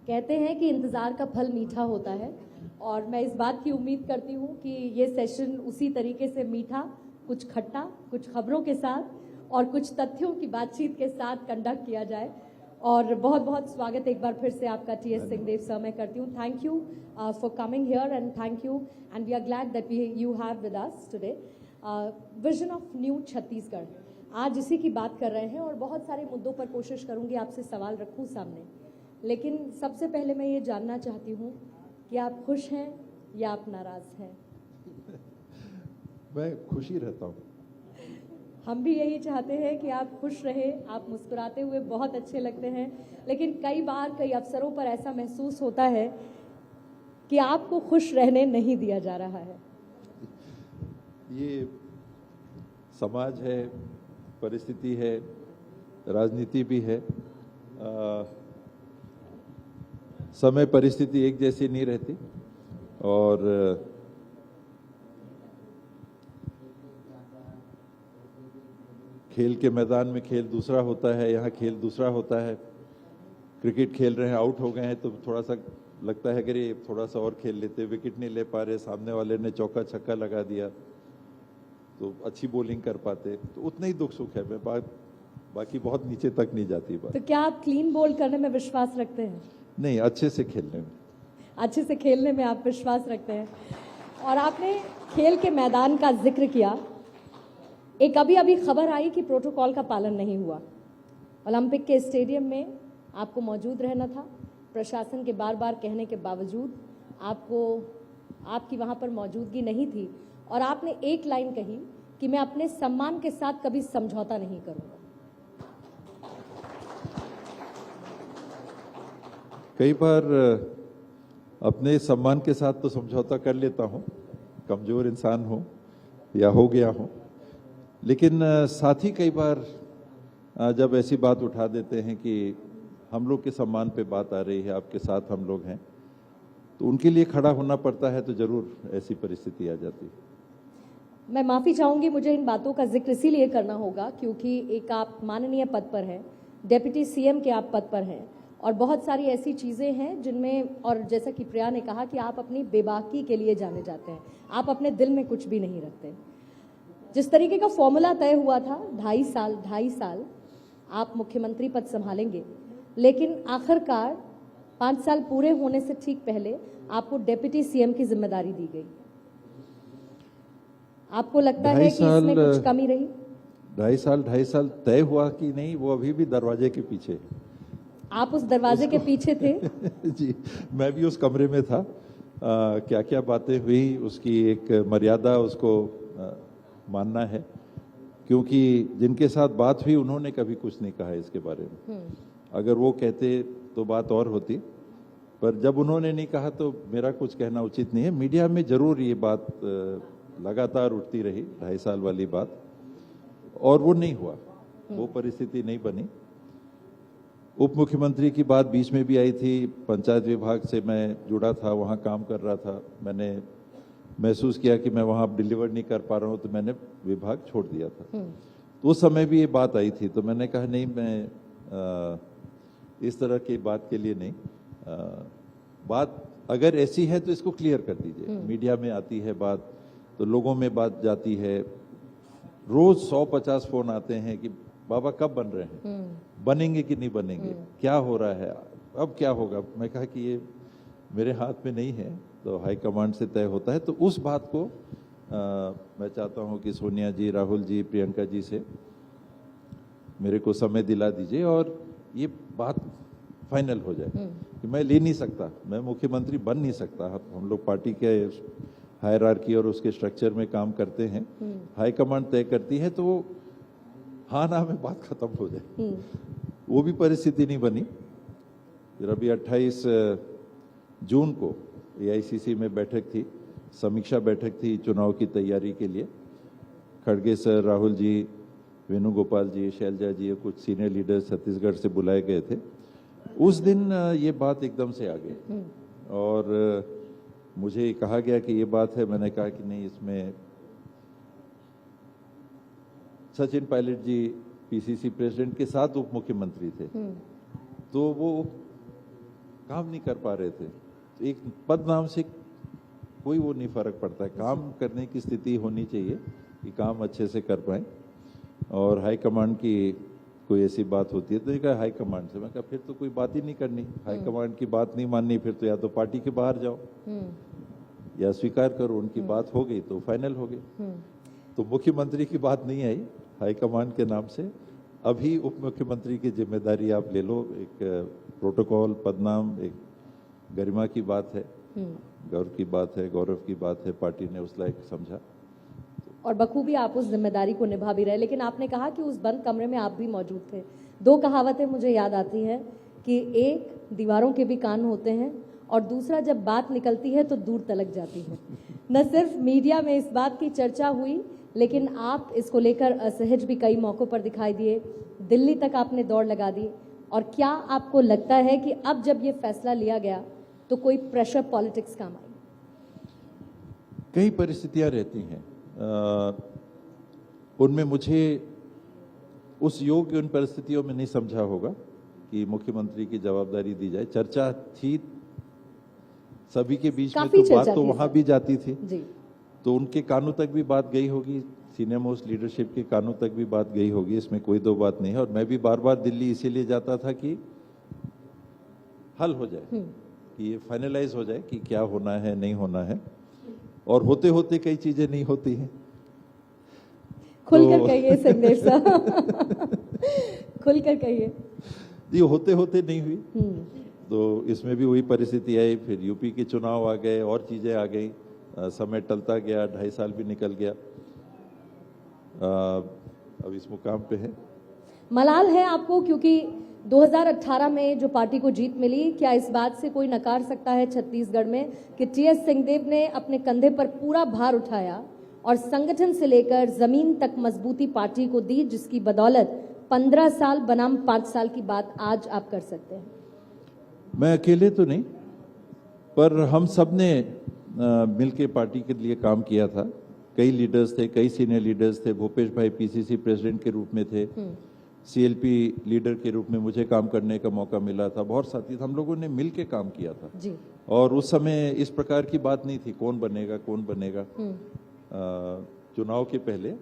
कहते हैं कि इंतज़ार का फल मीठा होता है और मैं इस बात की उम्मीद करती हूँ कि ये सेशन उसी तरीके से मीठा, कुछ खट्टा, कुछ खबरों के साथ और कुछ तथ्यों की बातचीत के साथ कंडक्ट किया जाए। और बहुत बहुत स्वागत एक बार फिर से आपका टी.एस. सिंहदेव सर मैं करती हूँ। Thank you for coming here and thank you and we are glad that you have with us today. Vision of new Chhattisgarh, आज इसी की बात कर रहे हैं और बहुत सारे मुद्दों पर कोशिश करूंगी आपसे सवाल रखूं सामने। लेकिन सबसे पहले मैं ये जानना चाहती हूँ कि आप खुश हैं या आप नाराज हैं? मैं खुश ही रहता हूँ। हम भी यही चाहते हैं कि आप खुश रहे, आप मुस्कुराते हुए बहुत अच्छे लगते हैं, लेकिन कई बार कई अवसरों पर ऐसा महसूस होता है कि आपको खुश रहने नहीं दिया जा रहा है। ये समाज है, परिस्थिति है, राजनीति भी है। समय परिस्थिति एक जैसी नहीं रहती और खेल के मैदान में खेल दूसरा होता है, यहाँ खेल दूसरा होता है। क्रिकेट खेल रहे हैं, आउट हो गए हैं तो थोड़ा सा लगता है कि थोड़ा सा और खेल लेते, विकेट नहीं ले पा रहे, सामने वाले ने चौका छक्का लगा दिया तो अच्छी बॉलिंग कर पाते, तो उतना ही दुख सुख है। मैं बाकी बहुत नीचे तक नहीं जाती बात। तो क्या आप क्लीन बोल्ड करने में विश्वास रखते हैं? नहीं, अच्छे से खेलने में। अच्छे से खेलने में आप विश्वास रखते हैं। और आपने खेल के मैदान का जिक्र किया। एक अभी खबर आई कि प्रोटोकॉल का पालन नहीं हुआ। ओलंपिक के स्टेडियम में आपको मौजूद रहना था, प्रशासन के बार बार कहने के बावजूद आपकी वहां पर मौजूदगी नहीं थी और आपने एक लाइन कही कि मैं अपने सम्मान के साथ कभी समझौता नहीं करूंगा। कई बार अपने सम्मान के साथ तो समझौता कर लेता हूं, कमजोर इंसान हूं या हो गया हूं, लेकिन साथ ही कई बार जब ऐसी बात उठा देते हैं कि हम लोग के सम्मान पे बात आ रही है, आपके साथ हम लोग हैं, तो उनके लिए खड़ा होना पड़ता है, तो जरूर ऐसी परिस्थिति आ जाती है। मैं माफी चाहूंगी, मुझे इन बातों का जिक्र इसीलिए करना होगा क्योंकि एक आप माननीय पद पर हैं, डेप्यूटी सीएम के आप पद पर हैं और बहुत सारी ऐसी चीजें हैं जिनमें, और जैसा कि प्रिया ने कहा कि आप अपनी बेबाकी के लिए जाने जाते हैं, आप अपने दिल में कुछ भी नहीं रखते। जिस तरीके का फॉर्मूला तय हुआ था 2.5 साल आप मुख्यमंत्री पद संभालेंगे, लेकिन आखिरकार 5 साल पूरे होने से ठीक पहले आपको डेप्यूटी सीएम की जिम्मेदारी दी गई। आपको लगता है कि इसमें कुछ कमी रही? 2.5 साल तय हुआ कि नहीं, वो अभी भी दरवाजे के पीछे। आप उस दरवाजे के पीछे थे? जी, मैं भी उस कमरे में था। क्या क्या बातें हुई उसकी एक मर्यादा उसको मानना है, क्योंकि जिनके साथ बात हुई उन्होंने कभी कुछ नहीं कहा इसके बारे में। अगर वो कहते तो बात और होती, पर जब उन्होंने नहीं कहा तो मेरा कुछ कहना उचित नहीं है। मीडिया में जरूर ये बात लगातार उठती रही, 2.5 साल वाली बात, और वो नहीं हुआ, वो परिस्थिति नहीं बनी। उप मुख्यमंत्री की बात बीच में भी आई थी, पंचायत विभाग से मैं जुड़ा था, वहाँ काम कर रहा था, मैंने महसूस किया कि मैं वहाँ डिलीवर नहीं कर पा रहा हूँ तो मैंने विभाग छोड़ दिया था। तो उस समय भी ये बात आई थी, तो मैंने कहा नहीं, मैं इस तरह की बात के लिए नहीं, बात अगर ऐसी है तो इसको क्लियर कर दीजिए। मीडिया में आती है बात तो लोगों में बात जाती है, रोज 150 फोन आते हैं कि बाबा कब बन रहे हैं, बनेंगे कि नहीं बनेंगे, क्या हो रहा है, अब क्या होगा। मैं कहा कि ये मेरे हाथ में नहीं है, तो हाईकमांड से तय होता है। तो उस बात को मैं चाहता हूं कि सोनिया जी, राहुल जी, प्रियंका जी से मेरे को समय दिला दीजिए और ये बात फाइनल हो जाए कि मैं ले नहीं सकता, मैं मुख्यमंत्री बन नहीं सकता। हम लोग पार्टी के हायरार्की और उसके स्ट्रक्चर में काम करते हैं, हाईकमांड तय करती है, तो वो हाँ ना में बात खत्म हो जाए। वो भी परिस्थिति नहीं बनी। फिर अभी 28 जून को एआईसीसी में बैठक थी, समीक्षा बैठक थी चुनाव की तैयारी के लिए। खड़गे सर, राहुल जी, वेणुगोपाल जी, शैलजा जी, कुछ सीनियर लीडर्स छत्तीसगढ़ से बुलाए गए थे। उस दिन ये बात एकदम से आ गई और मुझे कहा गया कि ये बात है। मैंने कहा कि नहीं, इसमें सचिन पायलट जी पीसीसी प्रेसिडेंट के साथ उप मुख्यमंत्री थे, तो वो काम नहीं कर पा रहे थे। तो एक पद नाम से कोई वो नहीं फर्क पड़ता है, काम करने की स्थिति होनी चाहिए कि काम अच्छे से कर पाए। और हाई कमांड की कोई ऐसी बात होती है तो कहा हाई कमांड से, मैं कहा फिर तो कोई बात ही नहीं करनी, हाई कमांड की बात नहीं माननी, फिर तो या तो पार्टी के बाहर जाओ या स्वीकार करो, उनकी बात हो गई तो फाइनल हो गई। तो मुख्यमंत्री की बात नहीं आई हाई कमांड के नाम से। अभी उप मुख्यमंत्री की जिम्मेदारी आप ले लो, एक प्रोटोकॉल, पदनाम, एक गरिमा की बात है, गौरव की बात है, पार्टी ने उस लायक समझा और बखूबी आप उस जिम्मेदारी को निभा भी रहे। लेकिन आपने कहा कि उस बंद कमरे में आप भी मौजूद थे। दो कहावतें मुझे याद आती हैं कि एक, दीवारों के भी कान होते हैं, और दूसरा, जब बात निकलती है तो दूर तलक जाती है। न सिर्फ मीडिया में इस बात की चर्चा हुई, लेकिन आप इसको लेकर असहज भी कई मौकों पर दिखाई दिए, दिल्ली तक आपने दौड़ लगा दी। और क्या आपको लगता है कि अब जब ये फैसला लिया गया तो कोई प्रेशर पॉलिटिक्स काम आई? कई परिस्थितियां रहती हैं, उनमें मुझे उस योग्य उन परिस्थितियों में नहीं समझा होगा कि मुख्यमंत्री की जवाबदारी दी जाए। चर्चा थी सभी के बीच में, तो बात तो वहां भी जाती थी जी। तो उनके कानों तक भी बात गई होगी, सीनियर मोस्ट लीडरशिप के कानों तक भी बात गई होगी, इसमें कोई दो बात नहीं है। और मैं भी बार बार दिल्ली इसीलिए जाता था कि हल हो जाए, कि ये फाइनलाइज हो जाए कि क्या होना है, नहीं होना है। और होते होते कई चीजें नहीं होती हैं। खुलकर कहिए सिंहदेव साहब, खुलकर कहिए। ये होते होते नहीं हुई, तो इसमें भी वही परिस्थिति आई। फिर यूपी के चुनाव आ गए और चीजें आ गई, समय टलता गया, 2.5 साल भी निकल गया, अब इस मुकाम पे है। मलाल है आपको, क्योंकि 2018 में जो पार्टी को जीत मिली, क्या इस बात से कोई नकार सकता है छत्तीसगढ़ में कि टीएस सिंहदेव ने अपने कंधे पर पूरा भार उठाया और संगठन से लेकर जमीन तक मजबूती पार्टी को दी, जिसकी बदौलत 15 साल बनाम 5 साल की बात आज आप कर सकते हैं? मैं अकेले तो नहीं, पर हम सब ने मिलके पार्टी के लिए काम किया था। कई लीडर्स थे, कई सीनियर लीडर्स थे। भूपेश भाई पीसीसी प्रेसिडेंट के रूप में थे, सीएलपी लीडर के रूप में मुझे काम करने का मौका मिला था। बहुत साथी, हम लोगों ने मिल के काम किया था जी। और उस समय इस प्रकार की बात नहीं थी कौन बनेगा। चुनाव के पहले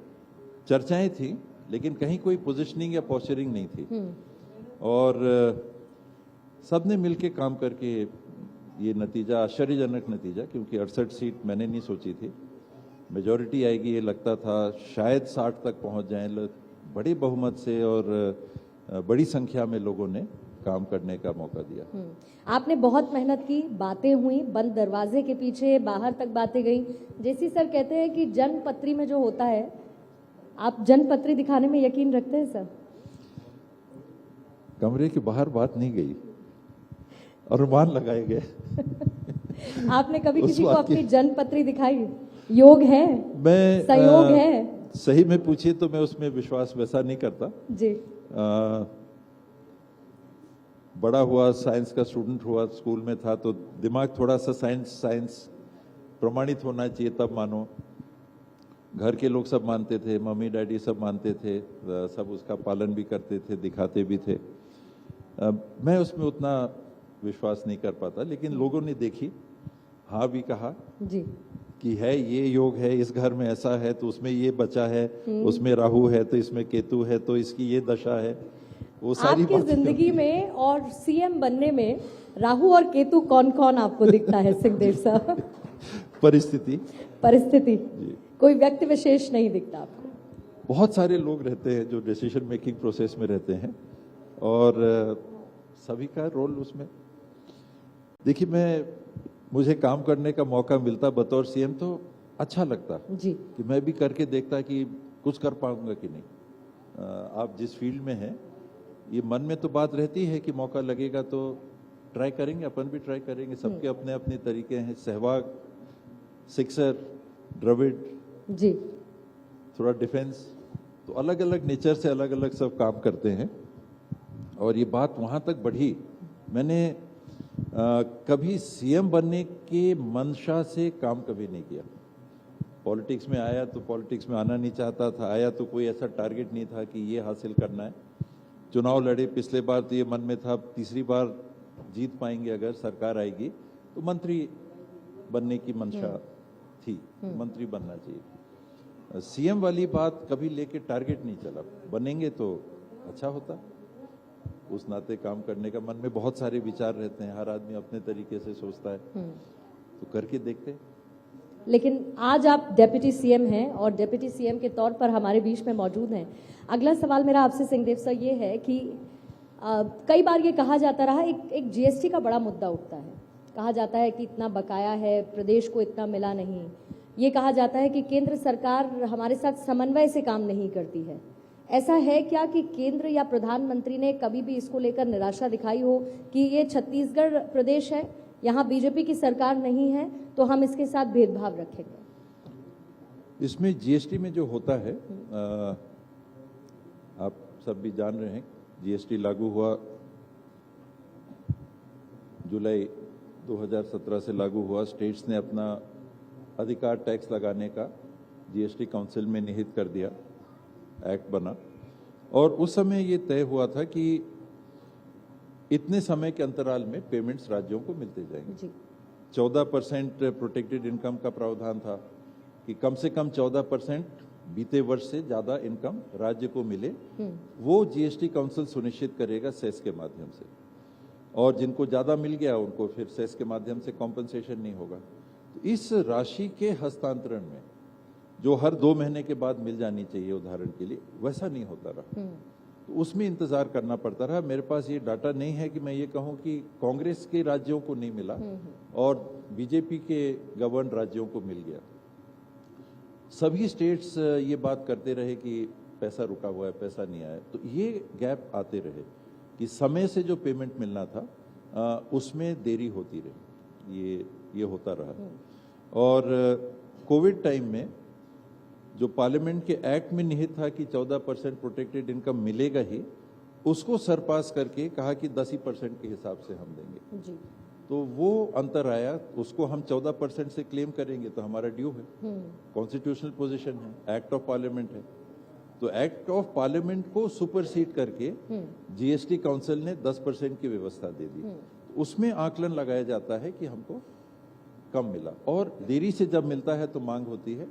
चर्चाएं थी, लेकिन कहीं कोई पोजीशनिंग या पोस्चरिंग नहीं थी। और सबने मिलके काम करके ये नतीजा, आश्चर्यजनक नतीजा, क्योंकि 68 सीट मैंने नहीं सोची थी मेजॉरिटी आएगी। ये लगता था शायद 60 तक पहुंच जाएं, बड़ी बहुमत से और बड़ी संख्या में लोगों ने काम करने का मौका दिया। आपने बहुत मेहनत की, बातें हुई, बंद दरवाजे के पीछे, बाहर तक बातें गई। जेसी सर कहते हैं कि जनपत्री में जो होता है, आप जनपत्री दिखाने में यकीन रखते हैं सर? कमरे के बाहर बात नहीं गई, अनुमान लगाए गए। आपने कभी किसी को अपनी जनपत्री दिखाई? योग है, मैं सहयोग है? सही में पूछिए तो मैं उसमें विश्वास वैसा नहीं करता जी। बड़ा हुआ, साइंस का स्टूडेंट हुआ, स्कूल में था तो दिमाग थोड़ा सा साइंस प्रमाणित होना चाहिए तब मानो। घर के लोग सब मानते थे, मम्मी डैडी सब मानते थे, सब उसका पालन भी करते थे, दिखाते भी थे। मैं उसमें उतना विश्वास नहीं कर पाता, लेकिन लोगों ने देखी, हाँ भी कहा जी कि है ये योग है, इस घर में ऐसा है तो उसमें ये बचा है, उसमें राहु है तो इसमें केतु है तो इसकी ये दशा है। वो सारी आपकी जिंदगी में और सीएम बनने में राहु और केतु कौन कौन आपको दिखता है सिंहदेव साहब? परिस्थिति, कोई व्यक्ति विशेष नहीं दिखता आपको? बहुत सारे लोग रहते हैं जो डिसीजन मेकिंग प्रोसेस में रहते हैं और सभी का रोल उसमें। देखिए, मुझे काम करने का मौका मिलता बतौर सीएम तो अच्छा लगता जी, कि मैं भी करके देखता कि कुछ कर पाऊंगा कि नहीं। आप जिस फील्ड में हैं, ये मन में तो बात रहती है कि मौका लगेगा तो ट्राई करेंगे, अपन भी ट्राई करेंगे। सबके अपने अपने तरीके हैं। सहवाग, सिक्सर, द्रविड़ जी, थोड़ा डिफेंस, तो अलग अलग नेचर से अलग अलग सब काम करते हैं। और ये बात वहां तक बढ़ी। मैंने कभी सीएम बनने के मंशा से काम कभी नहीं किया। पॉलिटिक्स में आया तो पॉलिटिक्स में आना नहीं चाहता था, आया तो कोई ऐसा टारगेट नहीं था कि ये हासिल करना है। चुनाव लड़े, पिछले बार तो ये मन में था, तीसरी बार जीत पाएंगे, अगर सरकार आएगी तो मंत्री बनने की मंशा थी, मंत्री बनना चाहिए। सीएम वाली बात कभी लेके टारगेट नहीं चला, बनेंगे तो अच्छा होता। उस नाते काम करने का मन में बहुत सारे विचार रहते हैं, हर आदमी अपने तरीके से सोचता है, तो करके देखते हैं। लेकिन आज आप डेप्यूटी सीएम हैं और डेप्यूटी सीएम के तौर पर हमारे बीच में मौजूद हैं। अगला सवाल मेरा आपसे सिंहदेव सर ये है कि कई बार ये कहा जाता रहा, एक जीएसटी का बड़ा मुद्दा उठता है, कहा जाता है कि इतना बकाया है, प्रदेश को इतना मिला नहीं। ये कहा जाता है कि केंद्र सरकार हमारे साथ समन्वय से काम नहीं करती है। ऐसा है क्या कि केंद्र या प्रधानमंत्री ने कभी भी इसको लेकर निराशा दिखाई हो कि ये छत्तीसगढ़ प्रदेश है, यहाँ बीजेपी की सरकार नहीं है, तो हम इसके साथ भेदभाव रखेंगे? इसमें जीएसटी में जो होता है, आप सब भी जान रहे हैं, जीएसटी लागू हुआ जुलाई 2017 से लागू हुआ। स्टेट्स ने अपना अधिकार टैक्स लगाने का जीएसटी काउंसिल में निहित कर दिया, एक्ट बना, और उस समय ये तय हुआ था कि इतने समय के अंतराल में पेमेंट्स राज्यों को मिलते जाएंगे। 14% प्रोटेक्टेड इनकम का प्रावधान था कि कम से कम 14% बीते वर्ष से ज्यादा इनकम राज्य को मिले, वो जीएसटी काउंसिल सुनिश्चित करेगा सेस के माध्यम से, और जिनको ज्यादा मिल गया उनको फिर सेस के माध्यम से कॉम्पनसेशन नहीं होगा। तो इस राशि के हस्तांतरण में जो हर 2 महीने के बाद मिल जानी चाहिए, उदाहरण के लिए, वैसा नहीं होता रहा, तो उसमें इंतजार करना पड़ता रहा। मेरे पास ये डाटा नहीं है कि मैं ये कहूं कि कांग्रेस के राज्यों को नहीं मिला और बीजेपी के गवर्न राज्यों को मिल गया। सभी स्टेट्स ये बात करते रहे कि पैसा रुका हुआ है, पैसा नहीं आया, तो ये गैप आते रहे कि समय से जो पेमेंट मिलना था उसमें देरी होती रही, ये होता रहा। और कोविड टाइम में जो पार्लियामेंट के एक्ट में निहित था कि 14% प्रोटेक्टेड इनकम मिलेगा ही, उसको सरपास करके कहा कि 10% के हिसाब से हम देंगे जी। तो वो अंतर आया, उसको हम 14% से क्लेम करेंगे तो हमारा ड्यू है, कॉन्स्टिट्यूशनल पोजीशन है, एक्ट ऑफ पार्लियामेंट है। तो एक्ट ऑफ पार्लियामेंट को सुपरसीड करके जीएसटी काउंसिल ने 10% की व्यवस्था दे दी। उसमें आकलन लगाया जाता है कि हमको कम मिला, और देरी से जब मिलता है तो मांग होती है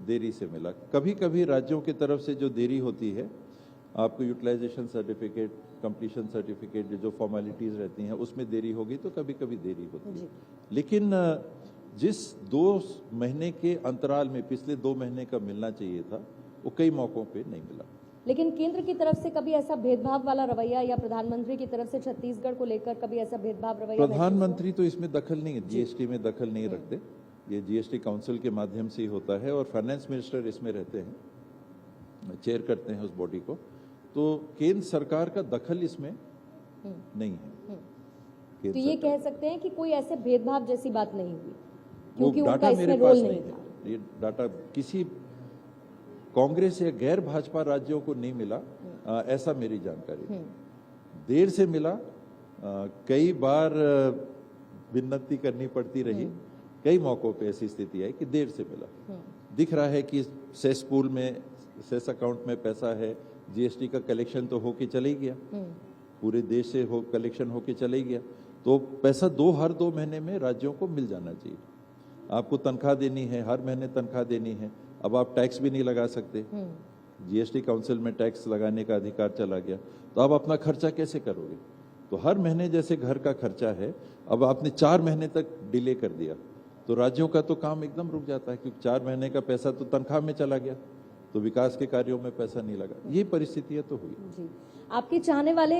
देरी से मिला। कभी कभी राज्यों की तरफ से जो देरी होती है, आपको यूटिलाइजेशन सर्टिफिकेट, कंप्लीशन सर्टिफिकेट, जो फॉर्मेलिटीज रहती हैं उसमें देरी होगी तो कभी कभी देरी होती है। लेकिन जिस 2 महीने के अंतराल में पिछले 2 महीने का मिलना चाहिए था, वो कई मौकों पे नहीं मिला। लेकिन केंद्र की तरफ से कभी ऐसा भेदभाव वाला रवैया, या प्रधानमंत्री की तरफ से छत्तीसगढ़ को लेकर कभी ऐसा भेदभाव रवैया? प्रधानमंत्री तो इसमें दखल नहीं है, जीएसटी में दखल नहीं रखते, ये जीएसटी काउंसिल के माध्यम से ही होता है, और फाइनेंस मिनिस्टर इसमें रहते हैं, चेयर करते हैं उस बॉडी को। तो केंद्र सरकार का दखल इसमें नहीं है। तो ये कह सकते हैं कि कोई ऐसे भेदभाव जैसी बात नहीं हुई, क्योंकि वो उनका डाटा इसमें मेरे रोल पास नहीं नहीं था। है। ये डाटा किसी कांग्रेस या गैर भाजपा राज्यों को नहीं मिला, ऐसा मेरी जानकारी। देर से मिला, कई बार विनती करनी पड़ती रही, कई मौकों पे ऐसी स्थिति आई कि देर से मिला। दिख रहा है कि सेस पूल में, सेस अकाउंट में पैसा है, जीएसटी का कलेक्शन तो होके चले गया, पूरे देश से कलेक्शन होके चले गया, तो पैसा हर 2 महीने में राज्यों को मिल जाना चाहिए। आपको तनख्वाह देनी है, हर महीने तनख्वाह देनी है, अब आप टैक्स भी नहीं लगा सकते, जीएसटी काउंसिल में टैक्स लगाने का अधिकार चला गया, तो आप अपना खर्चा कैसे करोगे? तो हर महीने जैसे घर का खर्चा है, अब आपने 4 महीने तक डिले कर दिया, तो राज्यों का तो काम एकदम रुक जाता है, क्योंकि 4 महीने का पैसा तो तनख्वाह में चला गया, तो विकास के कार्यों में पैसा नहीं लगा। ये परिस्थितियां तो हुई जी। आपके चाहने वाले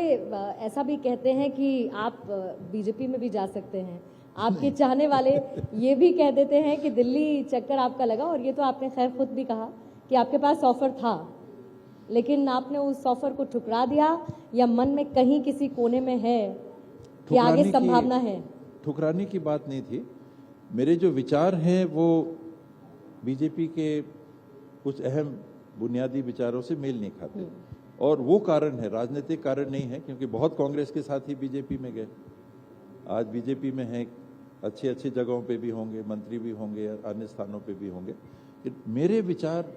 ऐसा भी कहते हैं कि आप बीजेपी में भी जा सकते हैं। आपके चाहने वाले ये भी कह देते हैं कि दिल्ली चक्कर आपका लगा, और ये तो आपने खैर खुद भी कहा कि आपके पास ऑफर था, लेकिन आपने उस ऑफर को ठुकरा दिया, या मन में कहीं किसी कोने में है कि आगे संभावना है? ठुकराने की बात नहीं थी, मेरे जो विचार हैं वो बीजेपी के कुछ अहम बुनियादी विचारों से मेल नहीं खाते, और वो कारण है, राजनीतिक कारण नहीं है, क्योंकि बहुत कांग्रेस के साथ ही बीजेपी में गए, आज बीजेपी में है, अच्छी अच्छी जगहों पे भी होंगे, मंत्री भी होंगे, अन्य स्थानों पे भी होंगे। मेरे विचार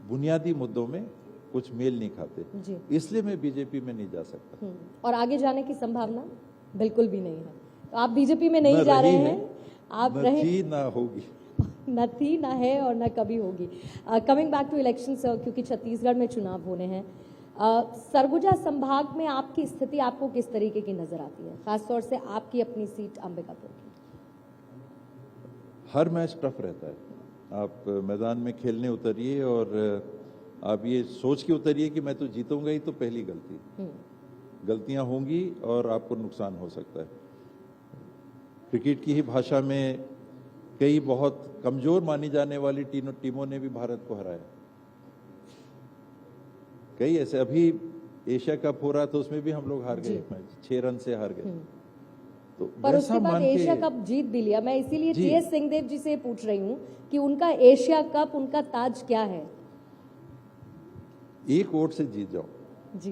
बुनियादी मुद्दों में कुछ मेल नहीं खाते, इसलिए मैं बीजेपी में नहीं जा सकता। और आगे जाने की संभावना? बिल्कुल भी नहीं है। तो आप बीजेपी में नहीं न जा रहे रही है, हैं, आप न रहे थी ना होगी। न थी ना है और न कभी होगी। कमिंग बैक टू इलेक्शन क्योंकि छत्तीसगढ़ में चुनाव होने हैं, सरगुजा संभाग में आपकी स्थिति आपको किस तरीके की नजर आती है, खासतौर से आपकी अपनी सीट अंबिकापुर की? हर मैच टफ रहता है। आप मैदान में खेलने उतरिए और आप ये सोच के उतरिए कि मैं तो जीतूंगा ही, तो पहली गलतियां होंगी और आपको नुकसान हो सकता है। क्रिकेट की ही भाषा में कई बहुत कमजोर मानी जाने वाली टीमों ने भी भारत को हराया। कई ऐसे, अभी एशिया कप हो रहा था उसमें भी हम लोग हार गए एक मैच, 6 रन से हार गए। तो पर वैसा उसके बाद मान के एशिया कप जीत भी लिया। मैं इसीलिए जी। टीएस सिंहदेव जी से पूछ रही हूँ कि उनका एशिया कप, उनका ताज क्या है? एक वोट से जीत जाओ। जी,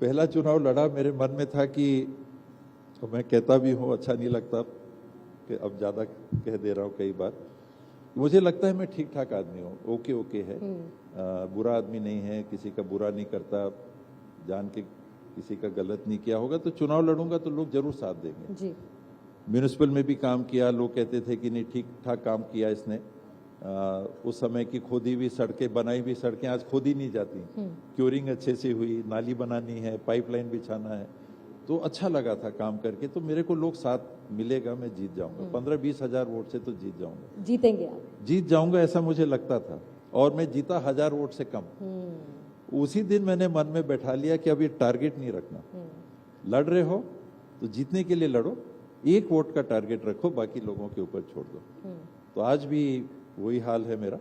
पहला चुनाव लड़ा, मेरे मन में था कि, तो मैं कहता भी हूँ, अच्छा नहीं लगता कि अब ज्यादा कह दे रहा हूँ कई बार, मुझे लगता है मैं ठीक ठाक आदमी हूँ, ओके है, बुरा आदमी नहीं है, किसी का बुरा नहीं करता, जान के किसी का गलत नहीं किया होगा, तो चुनाव लड़ूंगा तो लोग जरूर साथ देंगे। जी, म्यूनिसिपल में भी काम किया, लोग कहते थे कि नहीं ठीक ठाक काम किया इसने। उस समय की खोदी हुई सड़कें, बनाई हुई सड़कें आज खोदी नहीं जाती, क्योरिंग अच्छे से हुई, नाली बनानी है, पाइपलाइन बिछाना है, तो अच्छा लगा था काम करके। तो मेरे को लोग साथ मिलेगा, मैं जीत जाऊंगा, 15-20 हजार वोट से तो जीत जाऊंगा। जीतेंगे आप? जीत जाऊंगा ऐसा मुझे लगता था, और मैं जीता 1000 वोट से कम। उसी दिन मैंने मन में बैठा लिया कि अब ये टारगेट नहीं रखना, लड़ रहे हो तो जीतने के लिए लड़ो, 1 वोट का टारगेट रखो, बाकी लोगों के ऊपर छोड़ दो। तो आज भी वही हाल है मेरा।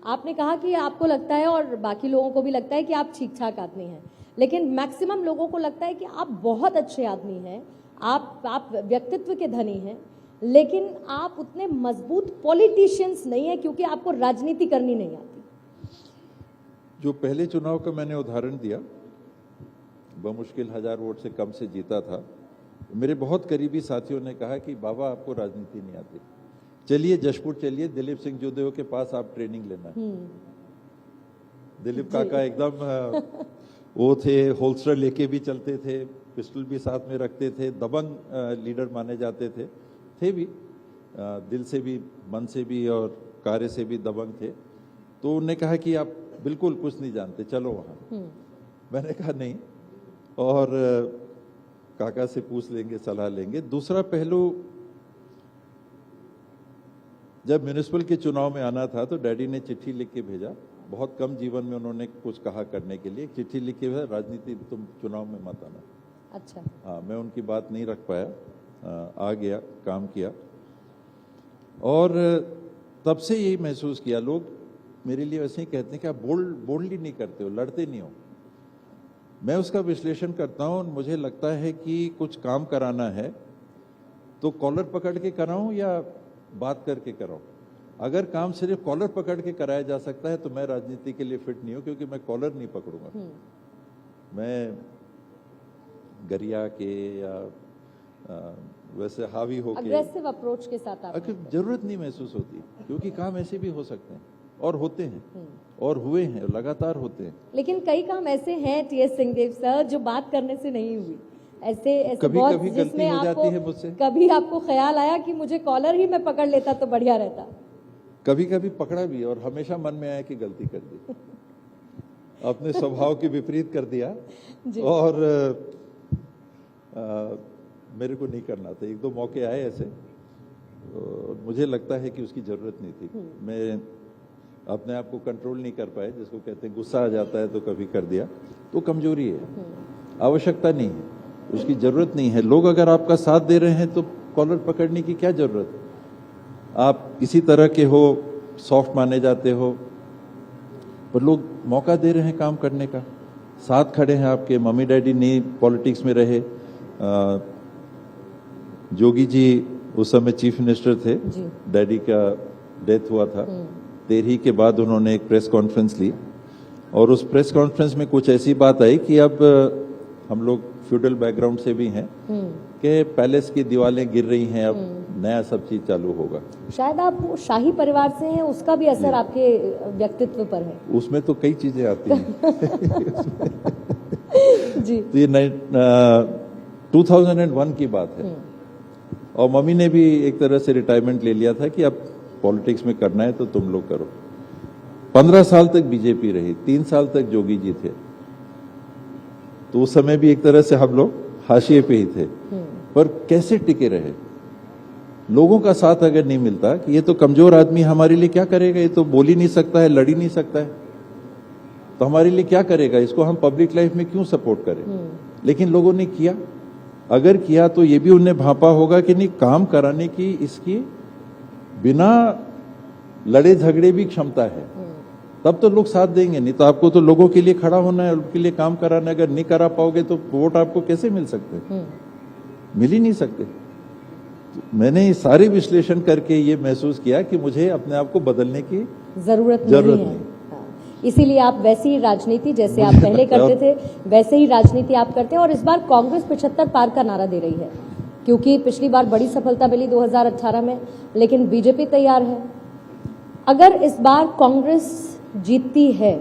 आपने कहा कि आपको लगता है और बाकी लोगों को भी लगता है कि आप ठीक ठाक आदमी हैं, लेकिन मैक्सिमम लोगों को लगता है कि आप बहुत अच्छे आदमी हैं, आप व्यक्तित्व के धनी हैं, लेकिन आप उतने मजबूत पॉलिटिशियंस नहीं हैं क्योंकि आपको राजनीति करनी नहीं आती। जो पहले चुनाव का मैंने उदाहरण दिया, बमुश्किल 1000 वोट से कम से जीता था, मेरे बहुत करीबी साथियों ने कहा कि बाबा आपको राजनीति नहीं आती, चलिए जशपुर चलिए, दिलीप सिंह जोदेव के पास आप ट्रेनिंग लेना। दिलीप काका एकदम वो थे, होल्स्टर लेके भी चलते थे, पिस्टल भी साथ में रखते थे, दबंग लीडर माने जाते थे भी, दिल से भी, मन से भी और कार्य से भी दबंग थे। तो उन्होंने कहा कि आप बिल्कुल कुछ नहीं जानते, चलो वहां। मैंने कहा नहीं, और काका से पूछ लेंगे, सलाह लेंगे। दूसरा पहलू, जब म्यूनिसिपल के चुनाव में आना था तो डैडी ने चिट्ठी लिख के भेजा, बहुत कम जीवन में उन्होंने कुछ कहा करने के लिए, चिट्ठी लिख के भेजा, राजनीति तुम चुनाव में मत आना। अच्छा। हाँ, मैं उनकी बात नहीं रख पाया, आ गया, काम किया, और तब से यही महसूस किया। लोग मेरे लिए वैसे ही कहते हैं कि आप बोल्डली नहीं करते हो, लड़ते नहीं हो। मैं उसका विश्लेषण करता हूं, मुझे लगता है कि कुछ काम कराना है तो कॉलर पकड़ के कराऊं या बात करके कराऊं। अगर काम सिर्फ कॉलर पकड़ के कराया जा सकता है तो मैं राजनीति के लिए फिट नहीं हूं, क्योंकि मैं कॉलर नहीं पकड़ूंगा। मैं गरिया के या वैसे हावी होके, अग्रेसिव अप्रोच के साथ आप जरूरत नहीं महसूस होती, क्योंकि काम ऐसे भी हो सकते हैं और होते हैं और हुए हैं, लगातार होते हैं। लेकिन कई काम ऐसे हैं टीएस सिंहदेव सर जो बात करने से नहीं हुई, ऐसे कभी बहुत, कभी गलती हो जाती है मुझसे। कभी आपको ख्याल आया कि मुझे कॉलर ही मैं पकड़ लेता तो बढ़िया रहता? कभी कभी पकड़ा भी, और हमेशा मन में आया कि गलती कर दी, अपने स्वभाव के विपरीत कर दिया, और मेरे को नहीं करना था। 1-2 मौके आए ऐसे, मुझे लगता है कि उसकी जरूरत नहीं थी। मैं अपने आप को कंट्रोल नहीं कर पाए, जिसको कहते हैं गुस्सा आ जाता है तो कभी कर दिया, तो कमजोरी है, आवश्यकता नहीं है, उसकी जरूरत नहीं है। लोग अगर आपका साथ दे रहे हैं तो कॉलर पकड़ने की क्या जरूरत? आप किसी तरह के हो, सॉफ्ट माने जाते हो, पर लोग मौका दे रहे हैं काम करने का, साथ खड़े हैं आपके। मम्मी डैडी नहीं पॉलिटिक्स में रहे, जोगी जी उस समय चीफ मिनिस्टर थे, डैडी का डेथ हुआ था, 13 के बाद उन्होंने एक प्रेस कॉन्फ्रेंस ली, और उस प्रेस कॉन्फ्रेंस में कुछ ऐसी बात आई कि अब हम लोग फ्यूडल बैकग्राउंड से भी हैं कि पैलेस की दीवारें गिर रही हैं, अब नया सब चीज चालू होगा। शायद आप शाही परिवार से हैं, उसका भी असर आपके व्यक्तित्व पर है? उसमें तो कई चीजें आती हैं जी। तो ये 2001 की बात है और मम्मी ने भी एक तरह से रिटायरमेंट ले लिया था कि अब पॉलिटिक्स में करना है तो तुम लोग करो। 15 साल तक बीजेपी रही, 3 साल तक जोगी जी थे, तो उस समय भी एक तरह से हम लोग हाशिए पे ही थे, पर कैसे टिके रहे। लोगों का साथ अगर नहीं मिलता कि ये तो कमजोर आदमी हमारे लिए क्या करेगा, ये तो बोल ही नहीं सकता है, लड़ ही नहीं सकता है, तो हमारे लिए क्या करेगा, इसको हम पब्लिक लाइफ में क्यों सपोर्ट करें। लेकिन लोगों ने किया। अगर किया तो ये भी उन्हें भांपा होगा कि नहीं, काम कराने की इसकी बिना लड़े झगड़े भी क्षमता है, तब तो लोग साथ देंगे। नहीं तो आपको तो लोगों के लिए खड़ा होना है, उनके लिए काम कराना है। अगर नहीं करा पाओगे तो वोट आपको कैसे मिल सकते, मिल ही नहीं सकते। तो मैंने सारे विश्लेषण करके ये महसूस किया कि मुझे अपने आप को बदलने की जरूरत नहीं। इसीलिए आप वैसी ही राजनीति जैसे आप पहले करते थे वैसे ही राजनीति आप करते हैं। और इस बार कांग्रेस 75 पार का नारा दे रही है, क्योंकि पिछली बार बड़ी सफलता मिली 2018 में, लेकिन बीजेपी तैयार है। अगर इस बार कांग्रेस जीतती है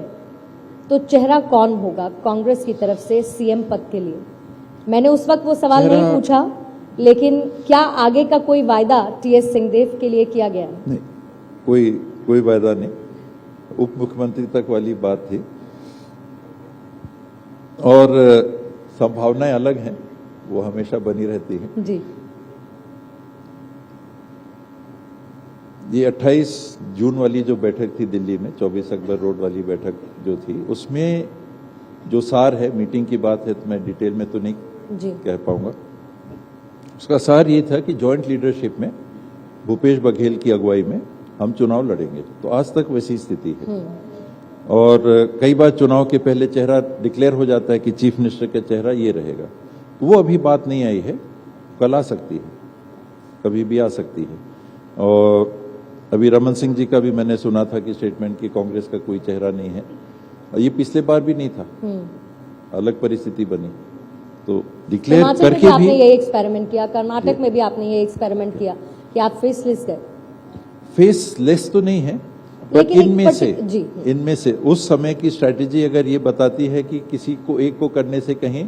तो चेहरा कौन होगा कांग्रेस की तरफ से सीएम पद के लिए? मैंने उस वक्त वो सवाल नहीं पूछा, लेकिन क्या आगे का कोई वायदा टीएस सिंहदेव के लिए किया गया? नहीं, कोई वायदा नहीं। उप मुख्यमंत्री तक वाली बात थी और संभावनाएं अलग हैं, वो हमेशा बनी रहती हैं जी। ये 28 जून वाली जो बैठक थी दिल्ली में, 24 अकबर रोड वाली बैठक जो थी, उसमें जो सार है, मीटिंग की बात है तो मैं डिटेल में तो नहीं कह पाऊंगा। उसका सार ये था कि जॉइंट लीडरशिप में भूपेश बघेल की अगुवाई में हम चुनाव लड़ेंगे। तो आज तक वैसी स्थिति है। और कई बार चुनाव के पहले चेहरा डिक्लेयर हो जाता है कि चीफ मिनिस्टर का चेहरा ये रहेगा, तो वो अभी बात नहीं आई है, कल आ सकती है, कभी भी आ सकती है। और अभी रमन सिंह जी का भी मैंने सुना था कि स्टेटमेंट की कांग्रेस का कोई चेहरा नहीं है, ये पिछले बार भी नहीं था, अलग परिस्थिति बनी। तो डिक्लेयर करके भी आपने ये एक्सपेरिमेंट किया, कर्नाटक में भी आपने ये एक्सपेरिमेंट किया कि आप फेसलेस गए। फेसलेस तो नहीं है, पर इनमें से उस समय की स्ट्रैटेजी अगर ये बताती है कि किसी को एक को करने से कहीं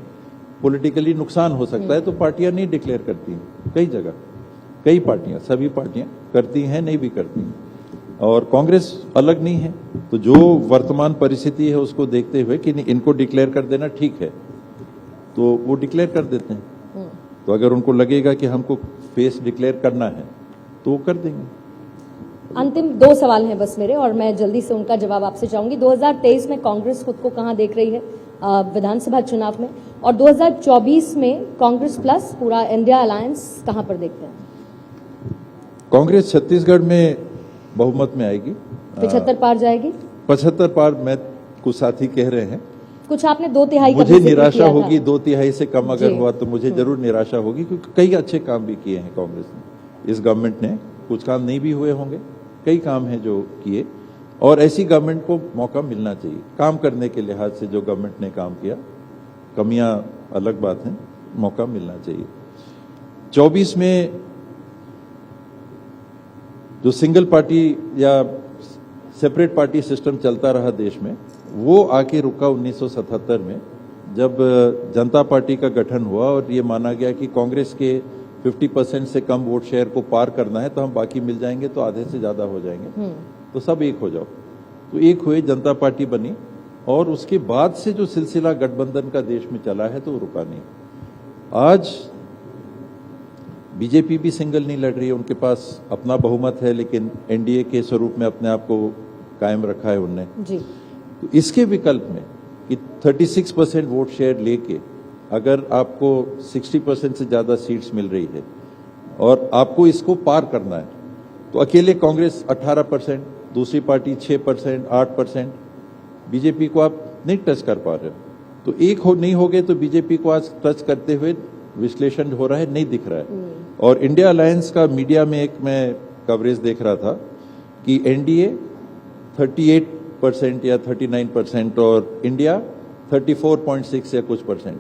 पॉलिटिकली नुकसान हो सकता है, तो पार्टियां नहीं डिक्लेयर करती हैं। कई जगह कई पार्टियां, सभी पार्टियां करती हैं, नहीं भी करती हैं, और कांग्रेस अलग नहीं है। तो जो वर्तमान परिस्थिति है उसको देखते हुए कि इनको डिक्लेयर कर देना ठीक है, तो वो डिक्लेयर कर देते हैं। तो अगर उनको लगेगा कि हमको फेस डिक्लेयर करना है तो वो कर देंगे। अंतिम 2 सवाल हैं बस मेरे, और मैं जल्दी से उनका जवाब आपसे चाहूंगी। 2023 में कांग्रेस खुद को कहां देख रही है विधानसभा चुनाव में, और 2024 में कांग्रेस प्लस पूरा इंडिया अलायंस कहां पर देखते हैं? कांग्रेस छत्तीसगढ़ में बहुमत में आएगी, 75 पार जाएगी। 75 पार मैं कुछ साथी कह रहे हैं। कुछ आपने 2/3 मुझे निराशा होगी, 2/3 से कम अगर हुआ तो मुझे जरूर निराशा होगी, क्योंकि कई अच्छे काम भी किए हैं कांग्रेस ने, इस गवर्नमेंट ने। कुछ काम नहीं भी हुए होंगे, कई काम हैं जो किए, और ऐसी गवर्नमेंट को मौका मिलना चाहिए काम करने के लिहाज से। जो गवर्नमेंट ने काम किया, कमियां अलग बात है, मौका मिलना चाहिए। 24 में जो सिंगल पार्टी या सेपरेट पार्टी सिस्टम चलता रहा देश में, वो आके रुका 1977 में, जब जनता पार्टी का गठन हुआ और ये माना गया कि कांग्रेस के 50% से कम वोट शेयर को पार करना है, तो हम बाकी मिल जाएंगे तो आधे से ज्यादा हो जाएंगे, तो सब एक हो जाओ। तो एक हुए, जनता पार्टी बनी, और उसके बाद से जो सिलसिला गठबंधन का देश में चला है तो वो रुका नहीं। आज बीजेपी भी सिंगल नहीं लड़ रही है, उनके पास अपना बहुमत है, लेकिन एनडीए के स्वरूप में अपने आप को कायम रखा है उनने जी। तो इसके विकल्प में कि 36% वोट शेयर लेके अगर आपको 60% से ज्यादा सीट्स मिल रही है और आपको इसको पार करना है, तो अकेले कांग्रेस 18%, दूसरी पार्टी 6%, 8%, बीजेपी को आप नहीं टच कर पा रहे हो। तो एक नहीं हो गए तो बीजेपी को आज टच करते हुए विश्लेषण हो रहा है, नहीं दिख रहा है। और इंडिया अलायंस का मीडिया में एक मैं कवरेज देख रहा था कि एनडीए 38% या 39% और इंडिया 34.6 या कुछ %,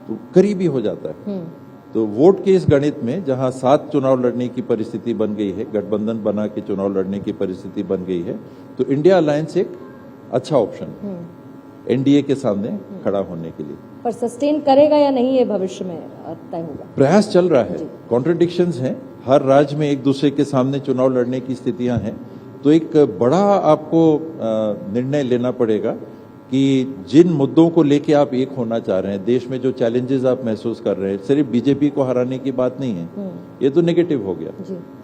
तो करीब ही हो जाता है। तो वोट के इस गणित में जहां 7 चुनाव लड़ने की परिस्थिति बन गई है, गठबंधन बना के चुनाव लड़ने की परिस्थिति बन गई है, तो इंडिया अलायंस एक अच्छा ऑप्शन है। एनडीए के सामने खड़ा होने के लिए। पर सस्टेन करेगा या नहीं ये भविष्य में तय होगा। प्रयास चल रहा है, कॉन्ट्रडिक्शंस हैं, हर राज्य में एक दूसरे के सामने चुनाव लड़ने की स्थितियां हैं, तो एक बड़ा आपको निर्णय लेना पड़ेगा कि जिन मुद्दों को लेके आप एक होना चाह रहे हैं, देश में जो चैलेंजेस आप महसूस कर रहे हैं, सिर्फ बीजेपी को हराने की बात नहीं है, ये तो नेगेटिव हो गया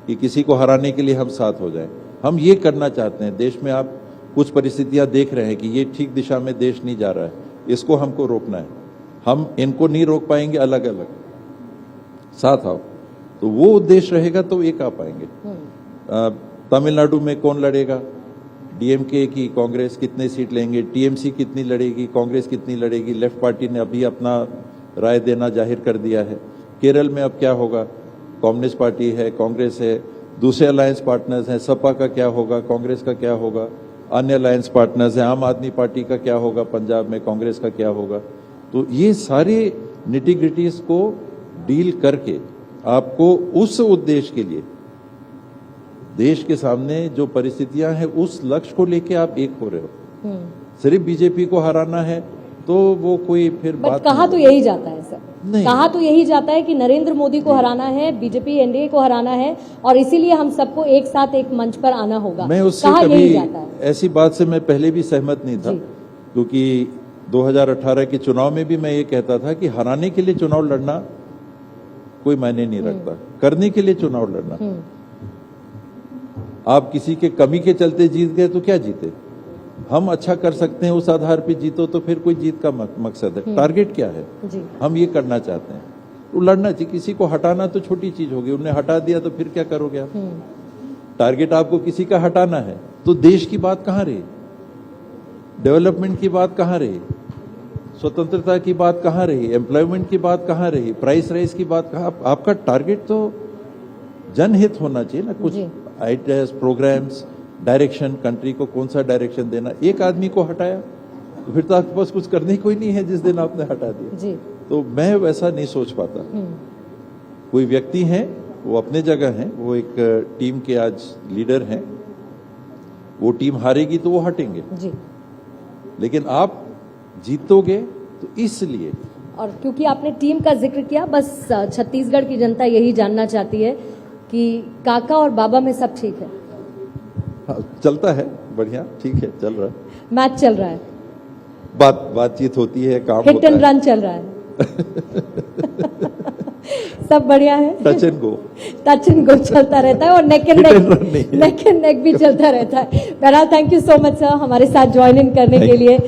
कि किसी को हराने के लिए हम साथ हो जाएं। हम ये करना चाहते हैं, देश में आप कुछ परिस्थितियां देख रहे हैं कि ये ठीक दिशा में देश नहीं जा रहा है, इसको हमको रोकना है, हम इनको नहीं रोक पाएंगे, अलग अलग साथ आओ, तो वो उद्देश्य रहेगा तो एक आ पाएंगे। तमिलनाडु में कौन लड़ेगा, डीएमके की कांग्रेस कितने सीट लेंगे, टीएमसी कितनी लड़ेगी, कांग्रेस कितनी लड़ेगी, लेफ्ट पार्टी ने अभी अपना राय देना जाहिर कर दिया है। केरल में अब क्या होगा, कम्युनिस्ट पार्टी है, कांग्रेस है, दूसरे अलायंस पार्टनर्स हैं, सपा का क्या होगा, कांग्रेस का क्या होगा, अन्य अलायंस पार्टनर्स हैं, आम आदमी पार्टी का क्या होगा, पंजाब में कांग्रेस का क्या होगा। तो ये सारे निटी-ग्रिटीज को डील करके आपको उस उद्देश्य के लिए, देश के सामने जो परिस्थितियां हैं, उस लक्ष्य को लेके आप एक हो रहे हो। सिर्फ बीजेपी को हराना है तो वो कोई फिर बात कहा तो यही जाता है सर, नहीं, कहा तो यही जाता है कि नरेंद्र मोदी को हराना है, बीजेपी एनडीए को हराना है और इसीलिए हम सबको एक साथ एक मंच पर आना होगा। मैं उससे कभी ऐसी बात से मैं पहले भी सहमत नहीं था, क्योंकि 2018 के चुनाव में भी मैं ये कहता था कि हराने के लिए चुनाव लड़ना कोई मायने नहीं रखता, करने के लिए चुनाव लड़ना। आप किसी के कमी के चलते जीत गए तो क्या जीते, हम अच्छा कर सकते हैं उस आधार पे जीतो तो फिर कोई जीत का मकसद है, टारगेट क्या है, हम ये करना चाहते हैं तो लड़ना चाहिए। किसी को हटाना तो छोटी चीज होगी, उन्हें हटा दिया तो फिर क्या करोगे आप। टारगेट आपको किसी का हटाना है तो देश की बात कहां रही, डेवलपमेंट की बात कहां रही, स्वतंत्रता की बात कहां रही, एम्प्लॉयमेंट की बात कहां रही, प्राइस राइज की बात कहां। आपका टारगेट तो जनहित होना चाहिए ना, कुछ आइडियाज, प्रोग्राम्स, डायरेक्शन, कंट्री को कौन सा डायरेक्शन देना। एक आदमी को हटाया तो फिर तो आपके पास कुछ करने कोई नहीं है जिस दिन आपने हटा दिया। तो मैं वैसा नहीं सोच पाता। कोई व्यक्ति है, वो अपने जगह है, वो एक टीम के आज लीडर हैं, वो टीम हारेगी तो वो हटेंगे, लेकिन आप जीतोगे तो इसलिए। और क्योंकि आपने टीम का जिक्र किया, बस छत्तीसगढ़ की जनता यही जानना चाहती है कि काका और बाबा में सब ठीक है। हाँ, चलता है, बढ़िया, ठीक है, चल रहा है, मैच चल रहा है, बातचीत होती है, काम हिट एंड रन चल रहा है सब बढ़िया है, टच एंड गो चलता रहता है और नेक एंड नेक भी चलता रहता है। बहरहाल thank you so much sir हमारे साथ ज्वाइन इन करने के लिए।